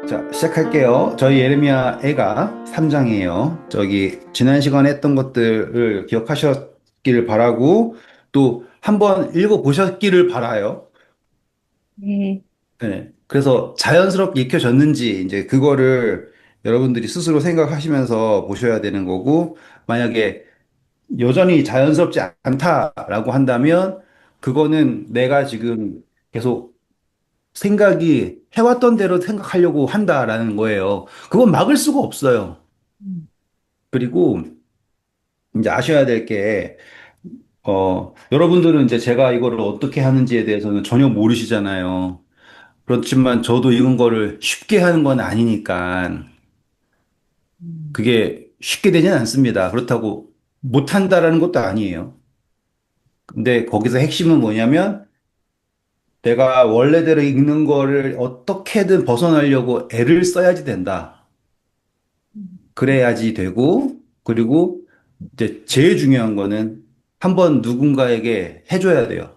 자, 시작할게요. 저희 예레미야 애가 3장이에요. 저기 지난 시간에 했던 것들을 기억하셨기를 바라고 또 한번 읽어보셨기를 바라요. 네. 네. 그래서 자연스럽게 익혀졌는지 이제 그거를 여러분들이 스스로 생각하시면서 보셔야 되는 거고, 만약에 여전히 자연스럽지 않다라고 한다면 그거는 내가 지금 계속 생각이 해왔던 대로 생각하려고 한다라는 거예요. 그건 막을 수가 없어요. 음. 그리고 이제 아셔야 될 게, 여러분들은 이제 제가 이거를 어떻게 하는지에 대해서는 전혀 모르시잖아요. 그렇지만 저도 이런 거를 쉽게 하는 건 아니니까 음. 그게 쉽게 되진 않습니다. 그렇다고 못한다라는 것도 아니에요. 근데 거기서 핵심은 뭐냐면 내가 원래대로 읽는 거를 어떻게든 벗어나려고 애를 써야지 된다. 그래야지 되고, 그리고 이제 제일 중요한 거는 한번 누군가에게 해줘야 돼요.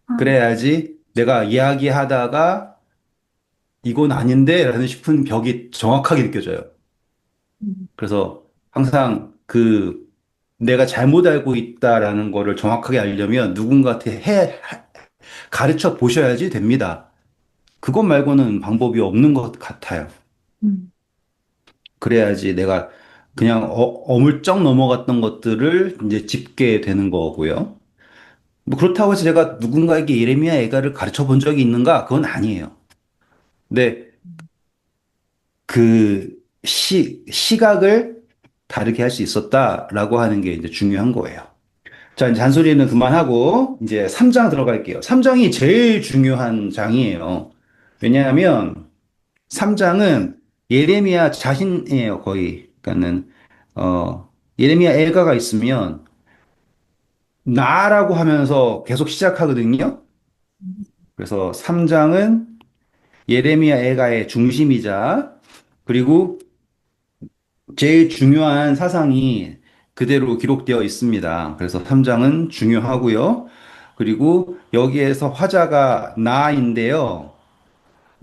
아, 그래야지 내가 이야기하다가 이건 아닌데 라는 싶은 벽이 정확하게 느껴져요. 음. 그래서 항상 그 내가 잘못 알고 있다라는 거를 정확하게 알려면 누군가한테 가르쳐 보셔야지 됩니다. 그것 말고는 방법이 없는 것 같아요. 음. 그래야지 내가 그냥 어물쩍 넘어갔던 것들을 이제 짚게 되는 거고요. 뭐 그렇다고 해서 제가 누군가에게 예레미야 애가를 가르쳐 본 적이 있는가? 그건 아니에요. 근데 그 시각을 다르게 할 수 있었다라고 하는 게 이제 중요한 거예요. 자, 이제 잔소리는 그만하고 이제 3장 들어갈게요. 3장이 제일 중요한 장이에요. 왜냐하면 3장은 예레미야 자신이에요, 거의. 그러니까는 예레미야 애가가 있으면 나라고 하면서 계속 시작하거든요. 그래서 3장은 예레미야 애가의 중심이자 그리고 제일 중요한 사상이 그대로 기록되어 있습니다. 그래서 3장은 중요하고요. 그리고 여기에서 화자가 나인데요.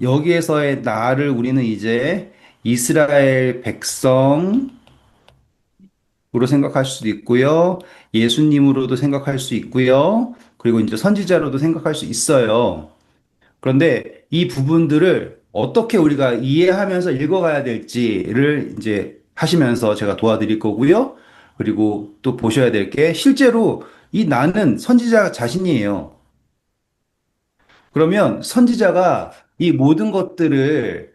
여기에서의 나를 우리는 이제 이스라엘 백성으로 생각할 수도 있고요. 예수님으로도 생각할 수 있고요. 그리고 이제 선지자로도 생각할 수 있어요. 그런데 이 부분들을 어떻게 우리가 이해하면서 읽어가야 될지를 이제 하시면서 제가 도와드릴 거고요. 그리고 또 보셔야 될 게 실제로 이 나는 선지자 자신이에요. 그러면 선지자가 이 모든 것들을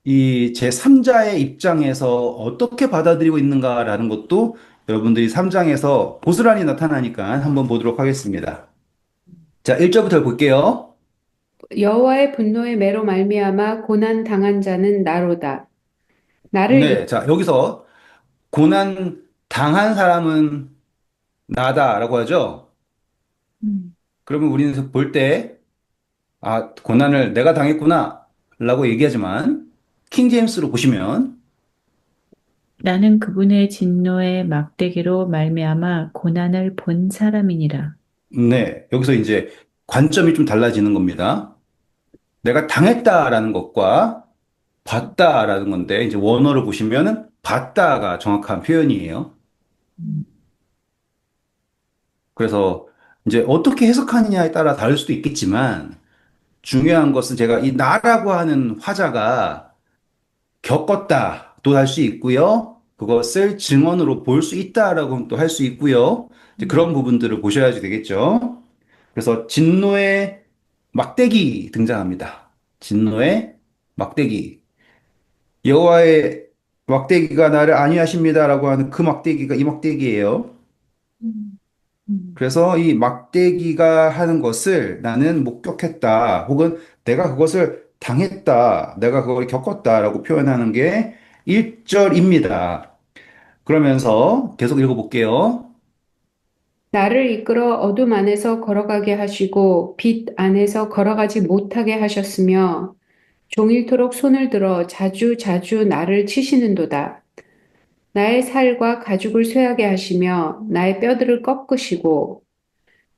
이 제3자의 입장에서 어떻게 받아들이고 있는가라는 것도 여러분들이 3장에서 고스란히 나타나니까 한번 보도록 하겠습니다. 자, 1절부터 볼게요. 여호와의 분노의 매로 말미암아 고난 당한 자는 나로다. 나를 이 네, 자, 여기서 고난 당한 사람은 나다라고 하죠. 음. 그러면 우리는 볼 때, 아, 고난을 내가 당했구나, 라고 얘기하지만, 킹 제임스로 보시면, 나는 그분의 진노의 막대기로 말미암아 고난을 본 사람이니라. 네, 여기서 이제 관점이 좀 달라지는 겁니다. 내가 당했다라는 것과 봤다라는 건데, 이제 원어를 보시면은, 봤다가 정확한 표현이에요. 음. 그래서 이제 어떻게 해석하느냐에 따라 다를 수도 있겠지만, 중요한 것은 제가 이 나라고 하는 화자가 겪었다도 할 수 있고요. 그것을 증언으로 볼 수 있다라고 또 할 수 있고요. 이제 그런 부분들을 보셔야지 되겠죠. 그래서 진노의 막대기 등장합니다. 진노의 막대기. 여호와의 막대기가 나를 안위하십니다라고 하는 그 막대기가 이 막대기예요. 음. 음. 그래서 이 막대기가 하는 것을 나는 목격했다. 혹은 내가 그것을 당했다. 내가 그걸 겪었다라고 표현하는 게 1절입니다. 그러면서 계속 읽어볼게요. 나를 이끌어 어둠 안에서 걸어가게 하시고 빛 안에서 걸어가지 못하게 하셨으며 종일토록 손을 들어 자주 자주 나를 치시는도다. 나의 살과 가죽을 쇠하게 하시며 나의 뼈들을 꺾으시고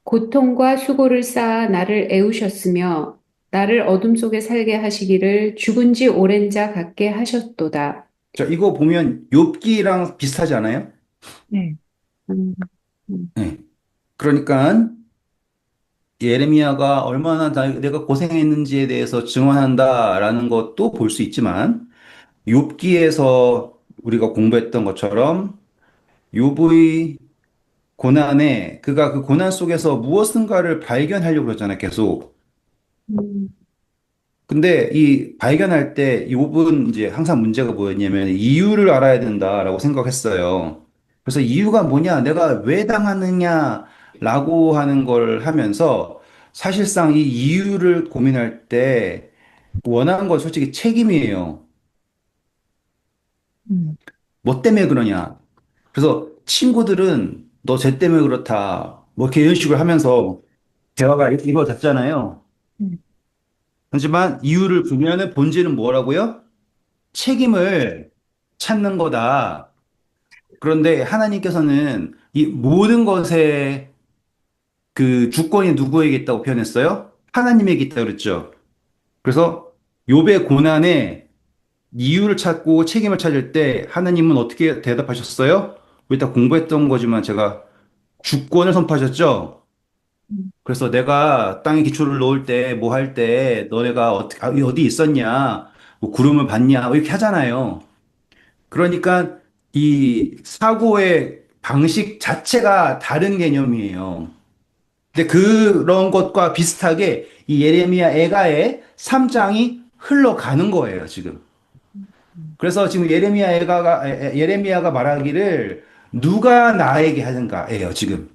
고통과 수고를 쌓아 나를 애우셨으며 나를 어둠 속에 살게 하시기를 죽은 지 오랜 자 같게 하셨도다. 자, 이거 보면 욥기랑 비슷하지 않아요? 네. 음, 음, 네. 그러니까 예레미야가 얼마나 내가 고생했는지에 대해서 증언한다라는 것도 볼 수 있지만 욥기에서 우리가 공부했던 것처럼 욥의 고난에 그가 그 고난 속에서 무엇인가를 발견하려고 그러잖아요, 계속. 음, 근데 이 발견할 때 욥은 이제 항상 문제가 뭐였냐면 이유를 알아야 된다라고 생각했어요. 그래서 이유가 뭐냐, 내가 왜 당하느냐라고 하는 걸 하면서 사실상 이 이유를 고민할 때 원하는 건 솔직히 책임이에요. 음, 뭐 때문에 그러냐. 그래서 친구들은 너 쟤 때문에 그렇다. 뭐 이렇게 이런 식으로 하면서 대화가 이루어졌잖아요. 음, 하지만 이유를 보면은 본질은 뭐라고요? 책임을 찾는 거다. 그런데 하나님께서는 이 모든 것의 그 주권이 누구에게 있다고 표현했어요? 하나님에게 있다고 그랬죠. 그래서 욥의 고난에 이유를 찾고 책임을 찾을 때 하나님은 어떻게 대답하셨어요? 우리 다 공부했던 거지만 제가 주권을 선포하셨죠. 음, 그래서 내가 땅에 기초를 놓을 때 뭐 할 때 너네가 어디 있었냐? 뭐 구름을 봤냐? 뭐 이렇게 하잖아요. 그러니까 이 사고의 방식 자체가 다른 개념이에요. 근데 그런 것과 비슷하게 이 예레미야 애가의 3장이 흘러가는 거예요, 지금. 음, 그래서 지금 예레미야가 말하기를 누가 나에게 하는가예요, 지금.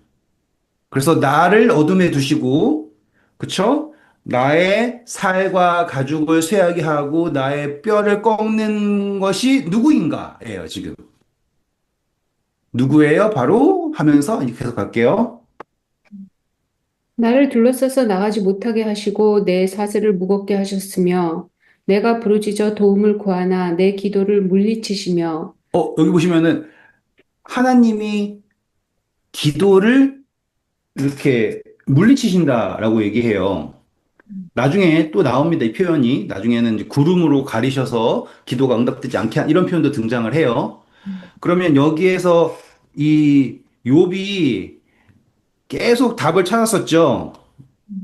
그래서 나를 어둠에 두시고, 그쵸? 나의 살과 가죽을 쇠하게 하고 나의 뼈를 꺾는 것이 누구인가예요, 지금. 누구예요? 바로 하면서 이제 계속 갈게요. 나를 둘러싸서 나가지 못하게 하시고 내 사슬을 무겁게 하셨으며 내가 부르짖어 도움을 구하나 내 기도를 물리치시며 여기 보시면은 하나님이 기도를 이렇게 물리치신다라고 얘기해요. 나중에 또 나옵니다. 이 표현이. 나중에는 이제 구름으로 가리셔서 기도가 응답되지 않게 이런 표현도 등장을 해요. 음, 그러면 여기에서 이 욥이 계속 답을 찾았었죠.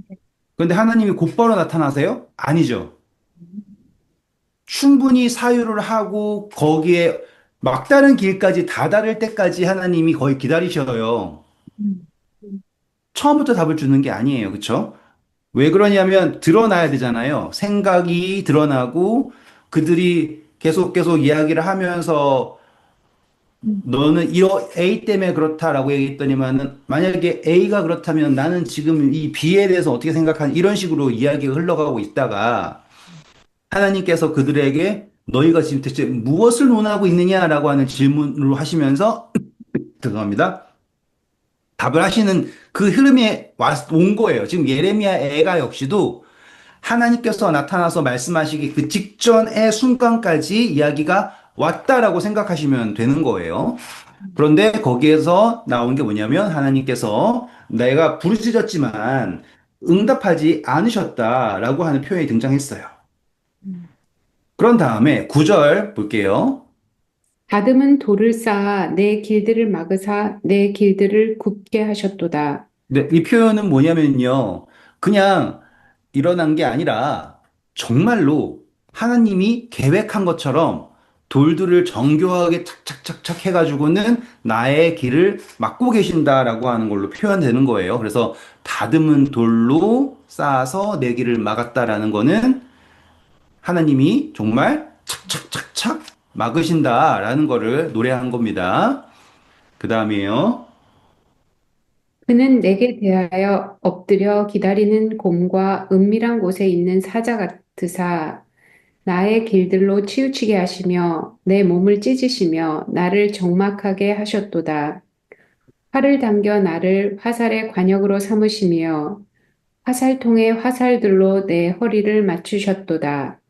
네. 그런데 하나님이 곧바로 나타나세요? 아니죠. 충분히 사유를 하고 거기에 막다른 길까지 다다를 때까지 하나님이 거의 기다리셔요. 음, 음, 처음부터 답을 주는 게 아니에요. 그쵸? 왜 그러냐면 드러나야 되잖아요. 생각이 드러나고 그들이 계속 이야기를 하면서 너는 이러 A 때문에 그렇다라고 얘기했더니만은 만약에 A가 그렇다면 나는 지금 이 B에 대해서 어떻게 생각하는 이런 식으로 이야기가 흘러가고 있다가 하나님께서 그들에게 너희가 지금 대체 무엇을 논하고 있느냐라고 하는 질문으로 하시면서 죄송합니다. 답을 하시는 그 흐름에 온 거예요. 지금 예레미야 애가 역시도 하나님께서 나타나서 말씀하시기 그 직전의 순간까지 이야기가 왔다라고 생각하시면 되는 거예요. 그런데 거기에서 나온 게 뭐냐면 하나님께서 내가 부르짖었지만 응답하지 않으셨다라고 하는 표현이 등장했어요. 음, 그런 다음에 9절 볼게요. 다듬은 돌을 쌓아 내 길들을 막으사 내 길들을 굽게 하셨도다. 네, 이 표현은 뭐냐면요. 그냥 일어난 게 아니라 정말로 하나님이 계획한 것처럼 돌들을 정교하게 착착착착 해가지고는 나의 길을 막고 계신다라고 하는 걸로 표현되는 거예요. 그래서 다듬은 돌로 쌓아서 내 길을 막았다라는 거는 하나님이 정말 착착착착 막으신다라는 거를 노래한 겁니다. 그 다음이에요. 그는 내게 대하여 엎드려 기다리는 곰과 은밀한 곳에 있는 사자 같으사 나의 길들로 치우치게 하시며 내 몸을 찢으시며 나를 적막하게 하셨도다. 활을 당겨 나를 화살의 관역으로 삼으시며 화살통의 화살들로 내 허리를 맞추셨도다.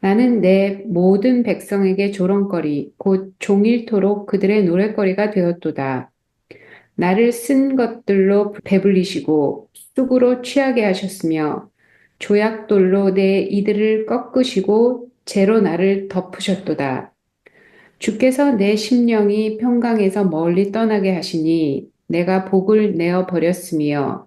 나는 내 모든 백성에게 조롱거리, 곧 종일토록 그들의 노랫거리가 되었도다. 나를 쓴 것들로 배불리시고 쑥으로 취하게 하셨으며 조약돌로 내 이들을 꺾으시고 재로 나를 덮으셨도다. 주께서 내 심령이 평강에서 멀리 떠나게 하시니 내가 복을 내어 버렸으며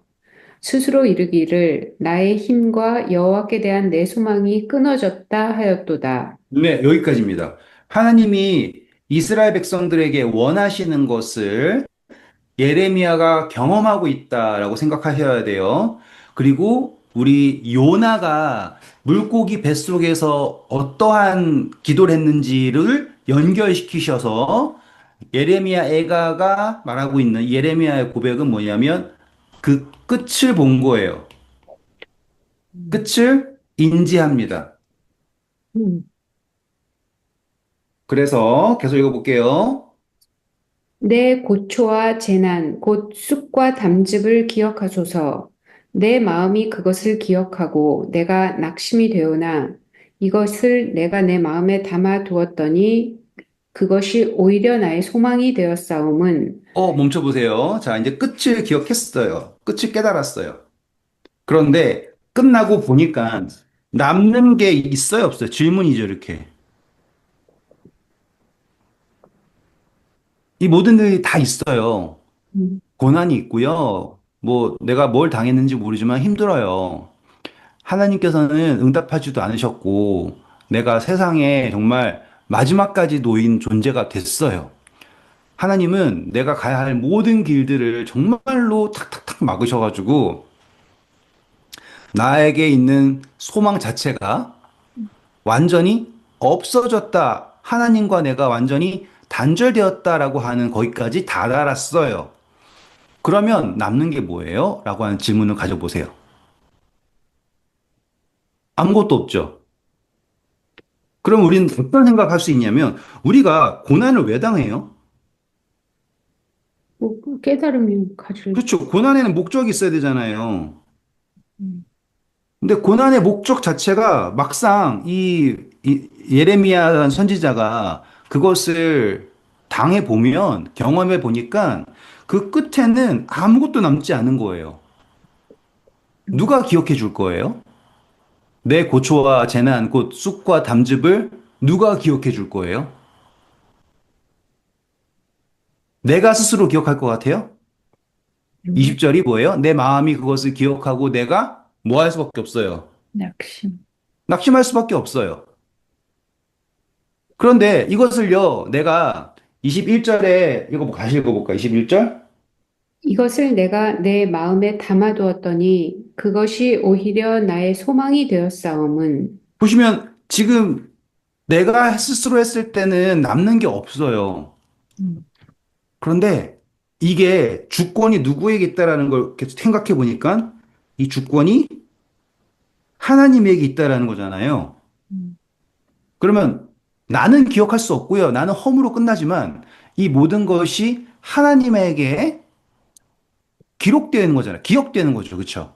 스스로 이르기를 나의 힘과 여호와께 대한 내 소망이 끊어졌다 하였도다. 네, 여기까지입니다. 하나님이 이스라엘 백성들에게 원하시는 것을 예레미야가 경험하고 있다라고 생각하셔야 돼요. 그리고 우리 요나가 물고기 뱃속에서 어떠한 기도를 했는지를 연결시키셔서 예레미야 애가가 말하고 있는 예레미야의 고백은 뭐냐면 그 끝을 본 거예요. 음. 끝을 인지합니다. 음. 그래서 계속 읽어볼게요. 내 고초와 재난, 곧 쑥과 담즙을 기억하소서. 내 마음이 그것을 기억하고 내가 낙심이 되오나 이것을 내가 내 마음에 담아 두었더니 그것이 오히려 나의 소망이 되었사옴은 멈춰보세요. 자, 이제 끝을 기억했어요. 끝을 깨달았어요. 그런데 끝나고 보니까 남는 게 있어요, 없어요? 질문이죠, 이렇게. 이 모든 일이 다 있어요. 음. 고난이 있고요. 뭐 내가 뭘 당했는지 모르지만 힘들어요. 하나님께서는 응답하지도 않으셨고 내가 세상에 정말 마지막까지 놓인 존재가 됐어요. 하나님은 내가 가야 할 모든 길들을 정말로 탁탁탁 막으셔가지고 나에게 있는 소망 자체가 완전히 없어졌다. 하나님과 내가 완전히 단절되었다라고 하는 거기까지 다다랐어요. 그러면 남는 게 뭐예요? 라고 하는 질문을 가져보세요. 아무것도 없죠. 그럼 우리는 어떤 생각할 수 있냐면 우리가 고난을 왜 당해요? 뭐 깨달으면 가질 그렇죠. 고난에는 목적이 있어야 되잖아요. 음. 근데 고난의 목적 자체가 막상 이 예레미야 선지자가 그것을 당해 보면 경험해 보니까 그 끝에는 아무것도 남지 않은 거예요. 음. 누가 기억해 줄 거예요? 내 고초와 재난, 곧 쑥과 담즙을 누가 기억해 줄 거예요? 내가 스스로 기억할 것 같아요? 음. 20절이 뭐예요? 내 마음이 그것을 기억하고 내가 뭐 할 수밖에 없어요. 낙심. 낙심할 수밖에 없어요. 그런데 이것을요, 내가 21절에 다시 읽어볼까? 21절? 이것을 내가 내 마음에 담아두었더니 그것이 오히려 나의 소망이 되었사옴은 보시면 지금 내가 스스로 했을 때는 남는 게 없어요. 음. 그런데 이게 주권이 누구에게 있다라는 걸 이렇게 생각해 보니까 이 주권이 하나님에게 있다라는 거잖아요. 음. 그러면 나는 기억할 수 없고요. 나는 허무로 끝나지만 이 모든 것이 하나님에게 기록되는 거잖아요. 기억되는 거죠. 그렇죠?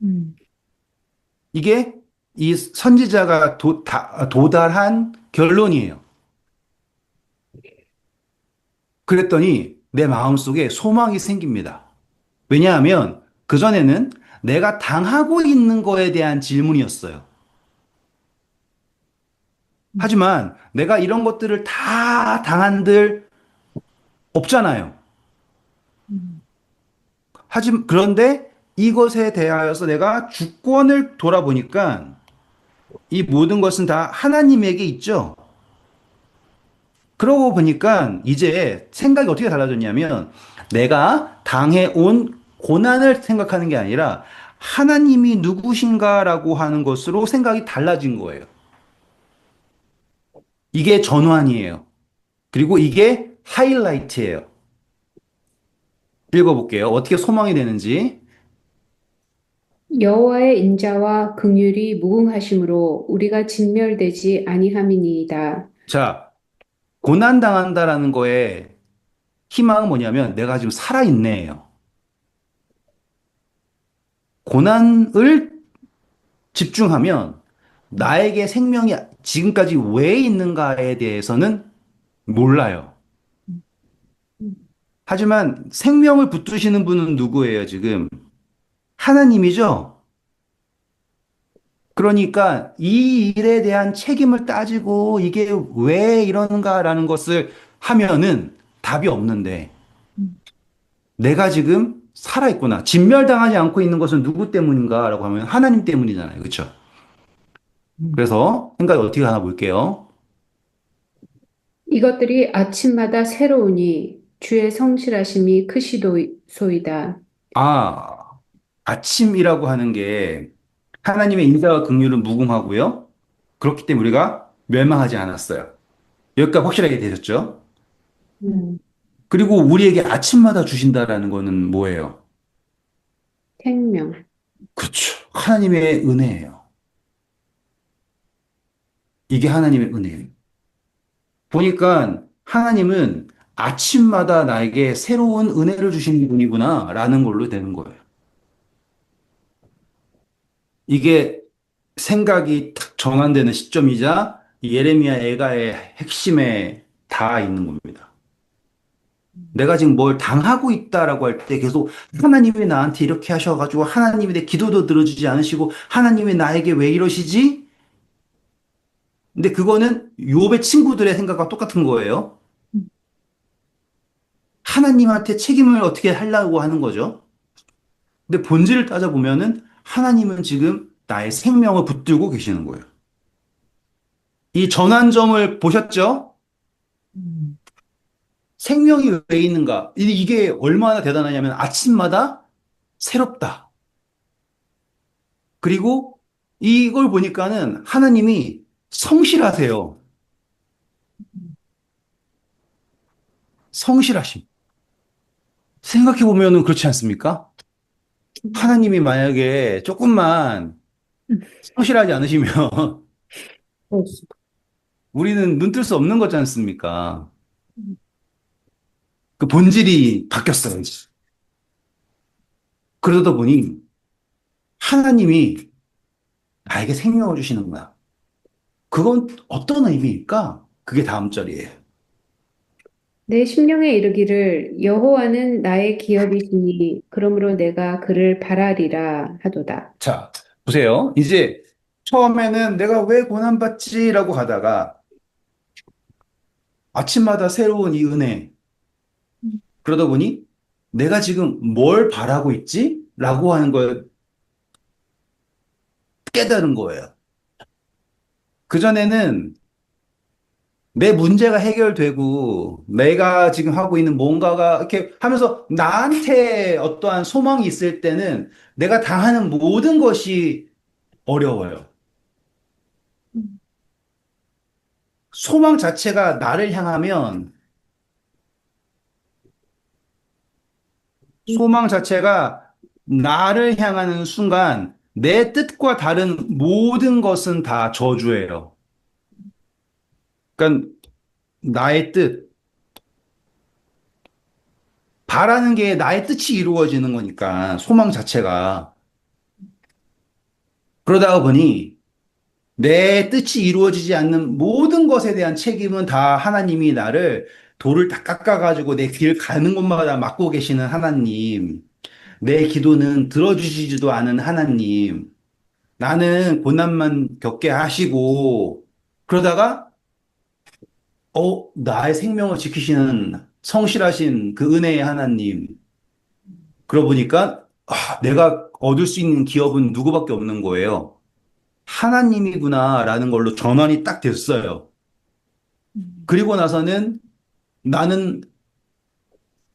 음. 이게 이 선지자가 도달한 결론이에요. 그랬더니 내 마음속에 소망이 생깁니다. 왜냐하면 그전에는 내가 당하고 있는 거에 대한 질문이었어요. 음. 하지만 내가 이런 것들을 다 당한들 없잖아요. 음. 그런데 이것에 대하여서 내가 주권을 돌아보니까 이 모든 것은 다 하나님에게 있죠. 그러고 보니까 이제 생각이 어떻게 달라졌냐면 내가 당해온 고난을 생각하는 게 아니라 하나님이 누구신가라고 하는 것으로 생각이 달라진 거예요. 이게 전환이에요. 그리고 이게 하이라이트예요. 읽어볼게요. 어떻게 소망이 되는지. 여호와의 인자와 긍휼이 무궁하심으로 우리가 진멸되지 아니함이니이다. 자, 고난당한다라는 거에 희망은 뭐냐면 내가 지금 살아있네요. 고난을 집중하면 나에게 생명이 지금까지 왜 있는가에 대해서는 몰라요. 음. 하지만 생명을 붙드시는 분은 누구예요, 지금? 하나님이죠? 그러니까 이 일에 대한 책임을 따지고 이게 왜 이러는가라는 것을 하면은 답이 없는데 음, 내가 지금 살아있구나. 진멸당하지 않고 있는 것은 누구 때문인가라고 하면 하나님 때문이잖아요. 그렇죠? 음, 그래서 생각이 어떻게 하나 볼게요. 이것들이 아침마다 새로우니 주의 성실하심이 크시도소이다. 아, 아침이라고 하는 게 하나님의 인자와 긍휼은 무궁하고요. 그렇기 때문에 우리가 멸망하지 않았어요. 여기까지 확실하게 되셨죠? 음, 음, 그리고 우리에게 아침마다 주신다라는 거는 뭐예요? 생명. 그렇죠. 하나님의 은혜예요. 이게 하나님의 은혜예요. 보니까 하나님은 아침마다 나에게 새로운 은혜를 주시는 분이구나라는 걸로 되는 거예요. 이게 생각이 탁 전환되는 시점이자 예레미야 애가의 핵심에 다 있는 겁니다. 내가 지금 뭘 당하고 있다라고 할 때 계속 하나님이 나한테 이렇게 하셔가지고 하나님이 내 기도도 들어주지 않으시고 하나님이 나에게 왜 이러시지? 근데 그거는 욥의 친구들의 생각과 똑같은 거예요. 음, 하나님한테 책임을 어떻게 하려고 하는 거죠. 근데 본질을 따져보면은 하나님은 지금 나의 생명을 붙들고 계시는 거예요. 이 전환점을 보셨죠? 음, 생명이 왜 있는가? 이게 얼마나 대단하냐면 아침마다 새롭다. 그리고 이걸 보니까는 하나님이 성실하세요. 성실하심. 생각해 보면은 그렇지 않습니까? 하나님이 만약에 조금만 음, 성실하지 않으시면 그렇소. 우리는 눈뜰 수 없는 거지 않습니까? 음, 그 본질이 바뀌었어요. 이제. 그러다 보니 하나님이 나에게 생명을 주시는구나. 그건 어떤 의미일까? 그게 다음 절이에요. 내 심령에 이르기를 여호와는 나의 기업이시니 그러므로 내가 그를 바라리라 하도다. 자, 보세요. 이제 처음에는 내가 왜 고난받지라고 하다가 아침마다 새로운 이 은혜. 음, 그러다 보니 내가 지금 뭘 바라고 있지? 라고 하는 걸 깨달은 거예요. 그전에는 내 문제가 해결되고 내가 지금 하고 있는 뭔가가 이렇게 하면서 나한테 어떠한 소망이 있을 때는 내가 당하는 모든 것이 어려워요. 음, 소망 자체가 나를 향하면 소망 자체가 나를 향하는 순간 내 뜻과 다른 모든 것은 다 저주예요. 그러니까 나의 뜻, 바라는 게 나의 뜻이 이루어지는 거니까 소망 자체가 그러다 보니 내 뜻이 이루어지지 않는 모든 것에 대한 책임은 다 하나님이 나를 돌을 다 깎아가지고 내 길 가는 곳마다 막고 계시는 하나님, 내 기도는 들어주시지도 않은 하나님, 나는 고난만 겪게 하시고, 그러다가, 나의 생명을 지키시는 성실하신 그 은혜의 하나님, 그러고 보니까, 내가 얻을 수 있는 기업은 누구밖에 없는 거예요. 하나님이구나라는 걸로 전환이 딱 됐어요. 음, 그리고 나서는 나는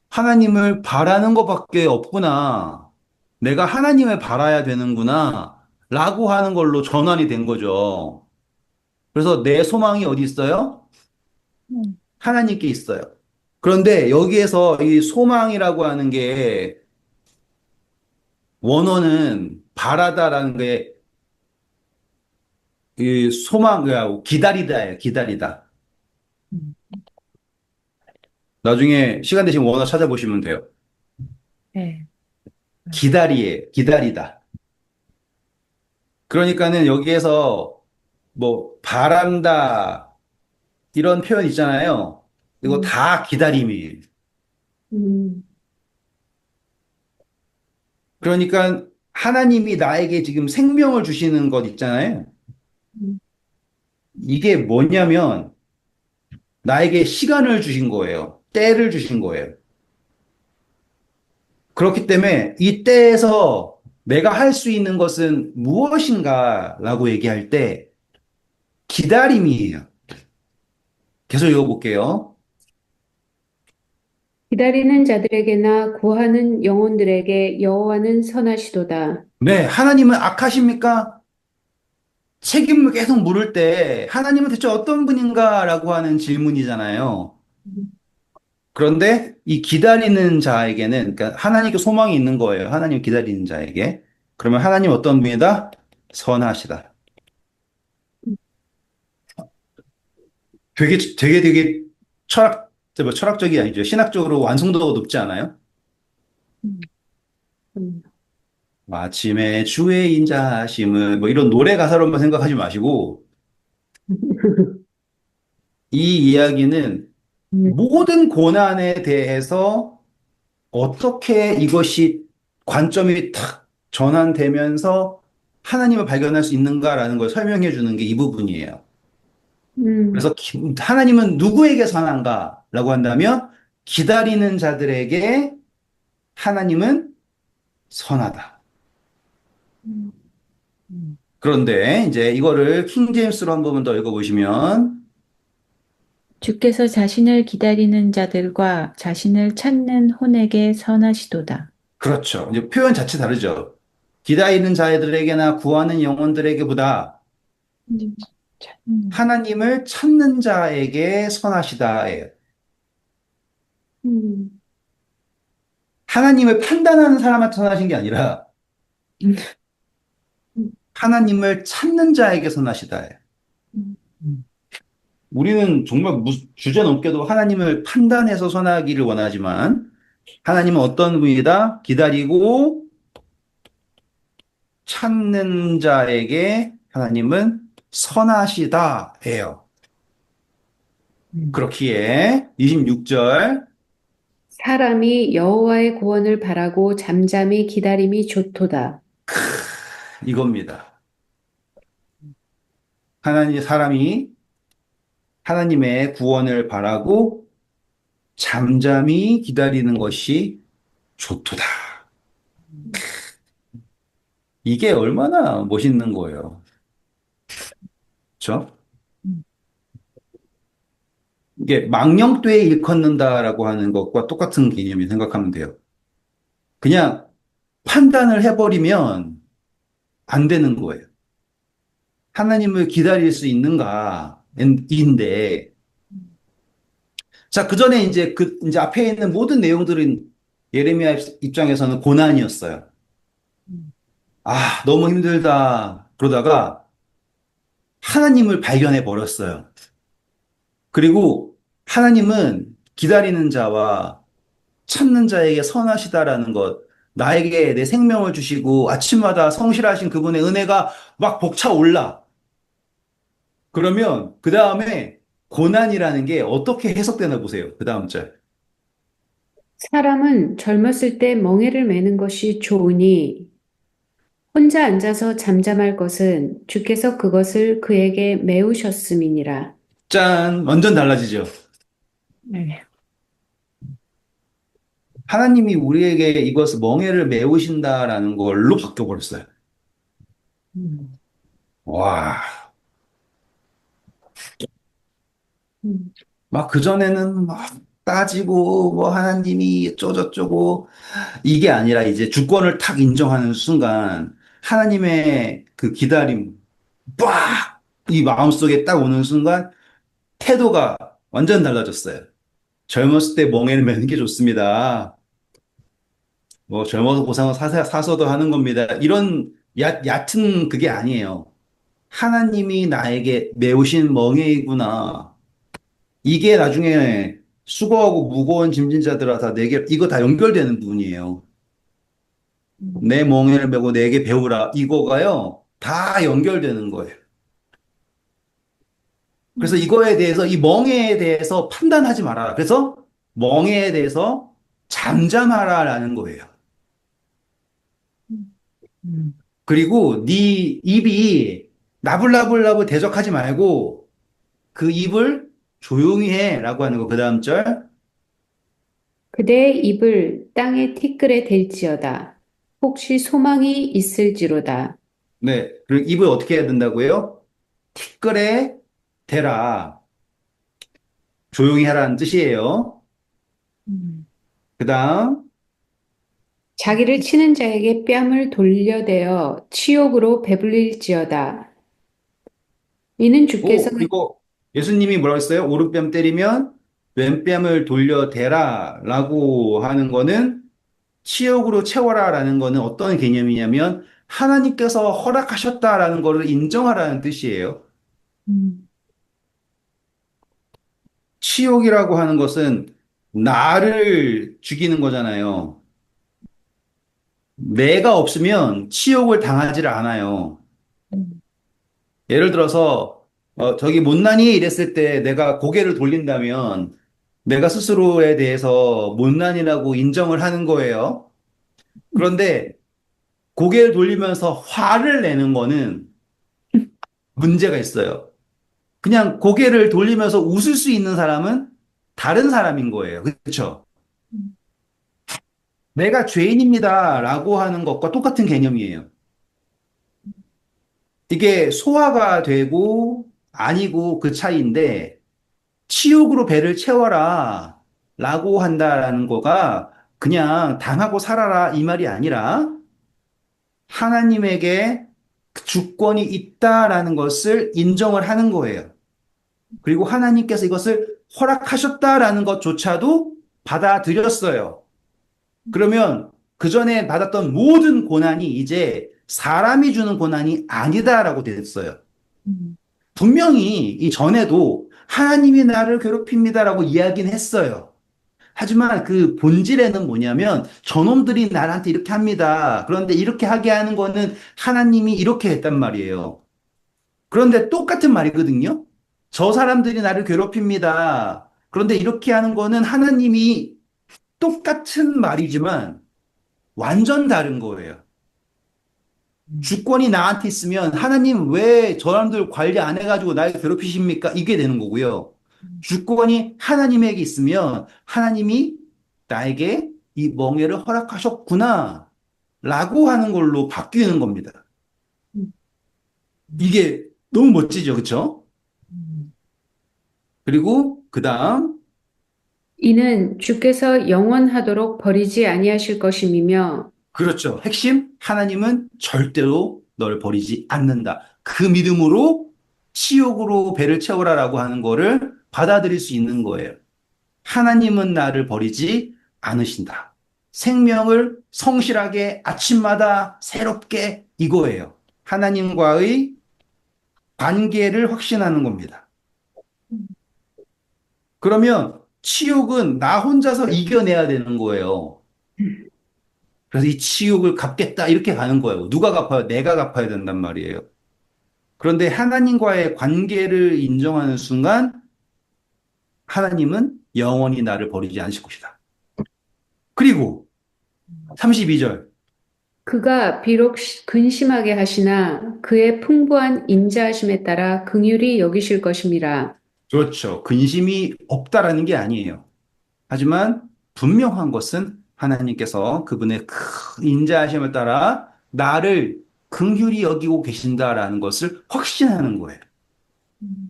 하나님을 바라는 것밖에 없구나. 내가 하나님을 바라야 되는구나. 라고 하는 걸로 전환이 된 거죠. 그래서 내 소망이 어디 있어요? 음, 하나님께 있어요. 그런데 여기에서 이 소망이라고 하는 게 원어는 바라다라는 게 이 소망이라고 기다리다예요. 기다리다. 음, 나중에 시간 되시면 원어 찾아보시면 돼요. 네, 기다리다. 그러니까는 여기에서 뭐 바란다 이런 표현 있잖아요. 이거 음, 다 기다림이에요. 음, 그러니까 하나님이 나에게 지금 생명을 주시는 것 있잖아요. 음, 이게 뭐냐면 나에게 시간을 주신 거예요. 때를 주신 거예요. 그렇기 때문에 이 때에서 내가 할 수 있는 것은 무엇인가라고 얘기할 때 기다림이에요. 계속 읽어볼게요. 기다리는 자들에게나 구하는 영혼들에게 여호와는 선하시도다. 네, 하나님은 악하십니까? 책임을 계속 물을 때 하나님은 대체 어떤 분인가라고 하는 질문이잖아요. 그런데 이 기다리는 자에게는, 그러니까 하나님께 소망이 있는 거예요. 하나님 기다리는 자에게. 그러면 하나님 어떤 분이다? 선하시다. 되게 뭐 철학적이 아니죠. 신학적으로 완성도가 높지 않아요? 음, 음. 마침에 주의 인자하심을 뭐 이런 노래 가사로만 생각하지 마시고 이 이야기는 음, 모든 고난에 대해서 어떻게 이것이 관점이 탁 전환되면서 하나님을 발견할 수 있는가라는 걸 설명해 주는 게 이 부분이에요. 음, 그래서 하나님은 누구에게 선한가라고 한다면 기다리는 자들에게 하나님은 선하다. 음, 음. 그런데 이제 이거를 킹제임스로 한 번 더 읽어보시면 주께서 자신을 기다리는 자들과 자신을 찾는 혼에게 선하시도다. 그렇죠. 이제 표현 자체 다르죠. 기다리는 자들에게나 구하는 영혼들에게보다 음, 참, 하나님을 찾는 자에게 선하시다예요. 음, 하나님을 판단하는 사람한테 선하신 게 아니라 음, 하나님을 찾는 자에게 선하시다예요. 음, 음, 우리는 정말 주제 넘게도 하나님을 판단해서 선하기를 원하지만 하나님은 어떤 분이다? 기다리고 찾는 자에게 하나님은 선하시다예요. 음. 그렇기에 26절 사람이 여호와의 구원을 바라고 잠잠히 기다림이 좋도다. 이겁니다. 사람이 하나님의 구원을 바라고 잠잠히 기다리는 것이 좋도다. 이게 얼마나 멋있는 거예요. 그렇죠? 음. 이게 망령되이 일컫는다라고 하는 것과 똑같은 개념이 생각하면 돼요. 그냥 판단을 해버리면 안 되는 거예요. 하나님을 기다릴 수 있는가? 인데, 자, 그 전에 이제 앞에 있는 모든 내용들은 예레미야 입장에서는 고난이었어요. 음. 아, 너무 힘들다. 그러다가 하나님을 발견해 버렸어요. 그리고 하나님은 기다리는 자와 찾는 자에게 선하시다라는 것, 나에게 내 생명을 주시고 아침마다 성실하신 그분의 은혜가 막 벅차올라. 그러면 그 다음에 고난이라는 게 어떻게 해석되나 보세요. 그 다음 절. 사람은 젊었을 때 멍에를 매는 것이 좋으니 혼자 앉아서 잠잠할 것은 주께서 그것을 그에게 메우셨음이니라. 짠! 완전 달라지죠. 네. 하나님이 우리에게 이것을 멍에를 메우신다라는 걸로 바뀌어버렸어요. 음, 와. 음, 막 그전에는 막 따지고 뭐 하나님이 어쩌고저쩌고 이게 아니라 이제 주권을 탁 인정하는 순간 하나님의 그 기다림, 빡! 이 마음속에 딱 오는 순간 태도가 완전 달라졌어요. 젊었을 때 멍에를 매는 게 좋습니다. 뭐 젊어서 고상을 사서도 하는 겁니다. 이런 얕은 그게 아니에요. 하나님이 나에게 메우신 멍에이구나. 이게 나중에 수고하고 무거운 짐진 자들아 다 내게 이거 다 연결되는 부분이에요. 음, 내 멍에를 메고 내게 배우라. 이거가요. 다 연결되는 거예요. 그래서 음, 이거에 대해서 이 멍에에 대해서 판단하지 마라. 그래서 멍에에 대해서 잠잠하라라는 거예요. 음. 음, 그리고 네 입이 나불나불나불 대적하지 말고 그 입을 조용히 해라고 하는 거. 그 다음 절. 그대의 입을 땅의 티끌에 댈지어다. 혹시 소망이 있을지로다. 네. 그리고 입을 어떻게 해야 된다고요? 티끌에 대라. 조용히 하라는 뜻이에요. 음, 그 다음. 자기를 치는 자에게 뺨을 돌려대어 치욕으로 배불릴지어다. 이는 주께서 그리고 예수님이 뭐라고 했어요? 오른뺨 때리면 왼뺨을 돌려대라 라고 하는 거는 치욕으로 채워라 라는 거는 어떤 개념이냐면 하나님께서 허락하셨다라는 거를 인정하라는 뜻이에요. 음, 치욕이라고 하는 것은 나를 죽이는 거잖아요. 내가 없으면 치욕을 당하지를 않아요. 음, 예를 들어서 저기 못난이 이랬을 때 내가 고개를 돌린다면 내가 스스로에 대해서 못난이라고 인정을 하는 거예요. 그런데 고개를 돌리면서 화를 내는 거는 문제가 있어요. 그냥 고개를 돌리면서 웃을 수 있는 사람은 다른 사람인 거예요. 그렇죠? 음, 내가 죄인입니다라고 하는 것과 똑같은 개념이에요. 이게 소화가 되고 아니고 그 차이인데 치욕으로 배를 채워라 라고 한다라는 거가 그냥 당하고 살아라 이 말이 아니라 하나님에게 주권이 있다라는 것을 인정을 하는 거예요. 그리고 하나님께서 이것을 허락하셨다라는 것조차도 받아들였어요. 그러면 그 전에 받았던 모든 고난이 이제 사람이 주는 고난이 아니다라고 됐어요. 음, 분명히 이 전에도 하나님이 나를 괴롭힙니다라고 이야기는 했어요. 하지만 그 본질에는 뭐냐면 저놈들이 나한테 이렇게 합니다. 그런데 이렇게 하게 하는 거는 하나님이 이렇게 했단 말이에요. 그런데 똑같은 말이거든요. 저 사람들이 나를 괴롭힙니다. 그런데 이렇게 하는 거는 하나님이 똑같은 말이지만 완전 다른 거예요. 음, 주권이 나한테 있으면 하나님 왜 저 사람들 관리 안 해가지고 날 괴롭히십니까? 이게 되는 거고요. 주권이 하나님에게 있으면 하나님이 나에게 이 멍에를 허락하셨구나 라고 하는 걸로 바뀌는 겁니다. 음, 이게 너무 멋지죠, 그렇죠? 음, 그리고 그 다음. 이는 주께서 영원하도록 버리지 아니하실 것임이며 그렇죠. 핵심 하나님은 절대로 널 버리지 않는다. 그 믿음으로 치욕으로 배를 채우라라고 하는 거를 받아들일 수 있는 거예요. 하나님은 나를 버리지 않으신다. 생명을 성실하게 아침마다 새롭게 이거예요. 하나님과의 관계를 확신하는 겁니다. 음, 그러면 치욕은 나 혼자서 이겨내야 되는 거예요. 그래서 이 치욕을 갚겠다 이렇게 가는 거예요. 누가 갚아요? 내가 갚아야 된단 말이에요. 그런데 하나님과의 관계를 인정하는 순간 하나님은 영원히 나를 버리지 않으실 것이다. 그리고 32절. 그가 비록 근심하게 하시나 그의 풍부한 인자하심에 따라 긍휼히 여기실 것임이라. 그렇죠. 근심이 없다라는 게 아니에요. 하지만 분명한 것은 하나님께서 그분의 큰 인자하심을 따라 나를 긍휼히 여기고 계신다라는 것을 확신하는 거예요. 음,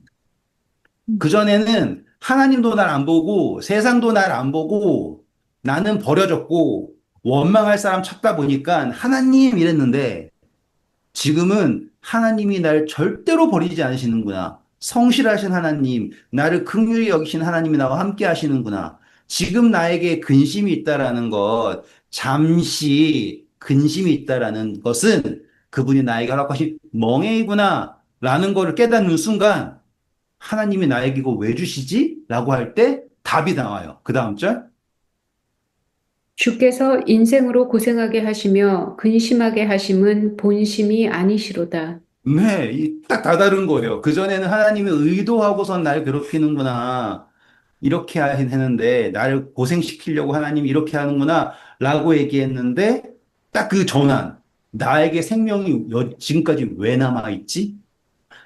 그전에는 하나님도 날 안 보고 세상도 날 안 보고 나는 버려졌고 원망할 사람 찾다 보니까 하나님 이랬는데 지금은 하나님이 나를 절대로 버리지 않으시는구나. 성실하신 하나님, 나를 긍휼히 여기신 하나님이 나와 함께 하시는구나. 지금 나에게 근심이 있다라는 것, 잠시 근심이 있다라는 것은 그분이 나에게 허락하신 멍에이구나 라는 것을 깨닫는 순간 하나님이 나에게 이거 왜 주시지? 라고 할 때 답이 나와요. 그 다음 절. 주께서 인생으로 고생하게 하시며 근심하게 하심은 본심이 아니시로다. 네, 딱 다다른 거예요. 그전에는 하나님이 의도하고선 날 괴롭히는구나. 이렇게 했는데, 나를 고생시키려고 하나님이 이렇게 하는구나. 라고 얘기했는데, 딱 그 전환. 나에게 생명이 지금까지 왜 남아있지?